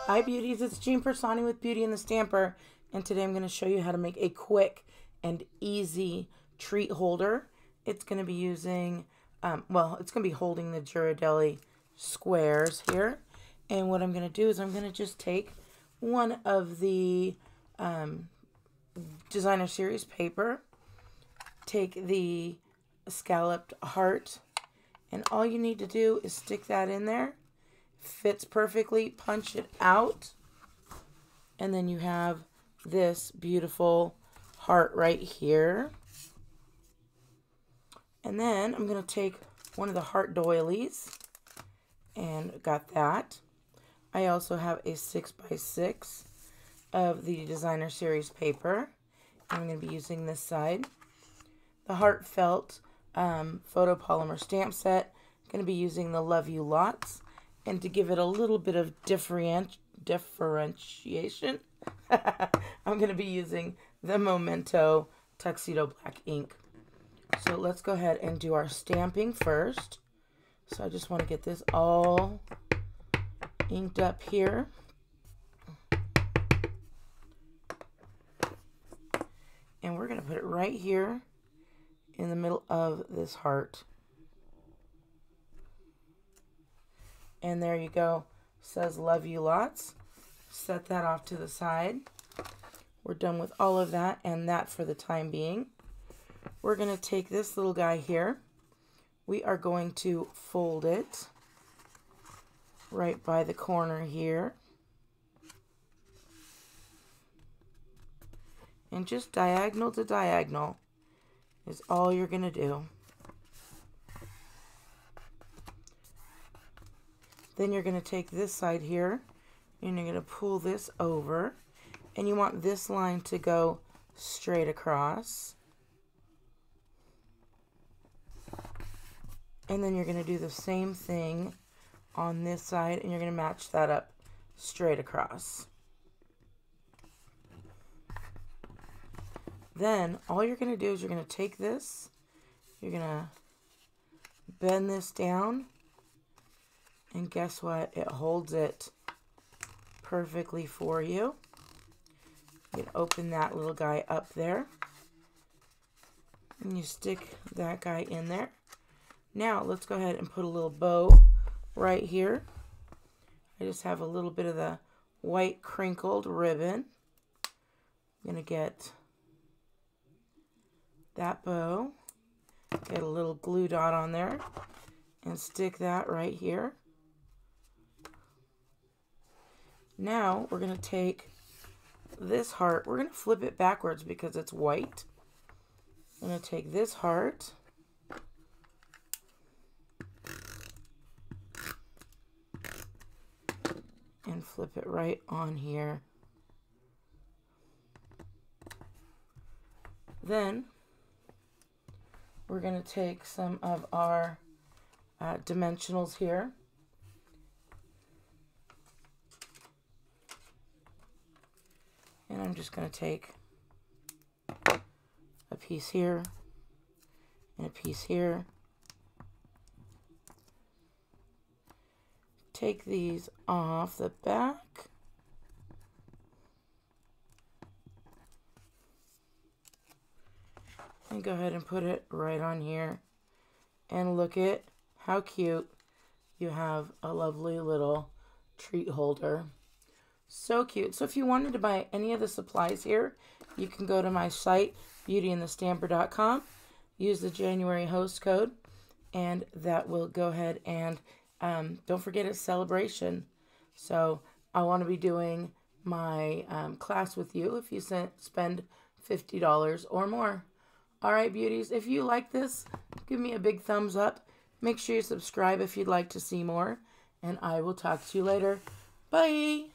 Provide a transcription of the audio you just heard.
Hi beauties, it's Jean Piersanti with Beauty and the Stamper, and today I'm going to show you how to make a quick and easy treat holder. It's going to be using, it's going to be holding the Ghirardelli squares here. And what I'm going to do is I'm going to just take one of the designer series paper, take the scalloped heart, and all you need to do is stick that in there. Fits perfectly, punch it out, and then you have this beautiful heart right here. And then I'm going to take one of the heart doilies, and got that. I also have a 6x6 of the designer series paper. I'm going to be using this side. The heartfelt photopolymer stamp set. I'm going to be using the Love You Lots. And to give it a little bit of differentiation, I'm going to be using the Memento Tuxedo Black ink. So let's go ahead and do our stamping first. So I just want to get this all inked up here. And we're going to put it right here in the middle of this heart. And there you go. Says Love You Lots. Set that off to the side. We're done with all of that and that for the time being. We're going to take this little guy here. We are going to fold it right by the corner here. And just diagonal to diagonal is all you're going to do. Then you're going to take this side here and you're going to pull this over, and you want this line to go straight across. And then you're going to do the same thing on this side, and you're going to match that up straight across. Then all you're going to do is you're going to take this, you're going to bend this down, and guess what? It holds it perfectly for you. You can open that little guy up there, and you stick that guy in there. Now let's go ahead and put a little bow right here. I just have a little bit of the white crinkled ribbon. I'm going to get that bow, get a little glue dot on there, and stick that right here. Now we're going to take this heart, we're going to flip it backwards because it's white. I'm going to take this heart and flip it right on here. Then we're going to take some of our dimensionals here. And I'm just going to take a piece here and a piece here. Take these off the back. And go ahead and put it right on here. And look at how cute. You have a lovely little treat holder. So cute. So if you wanted to buy any of the supplies here, you can go to my site, beautyandthestamper.com, use the January host code, and that will go ahead and don't forget it's celebration. So I want to be doing my class with you if you spend $50 or more. All right, beauties, if you like this, give me a big thumbs up. Make sure you subscribe if you'd like to see more, and I will talk to you later. Bye.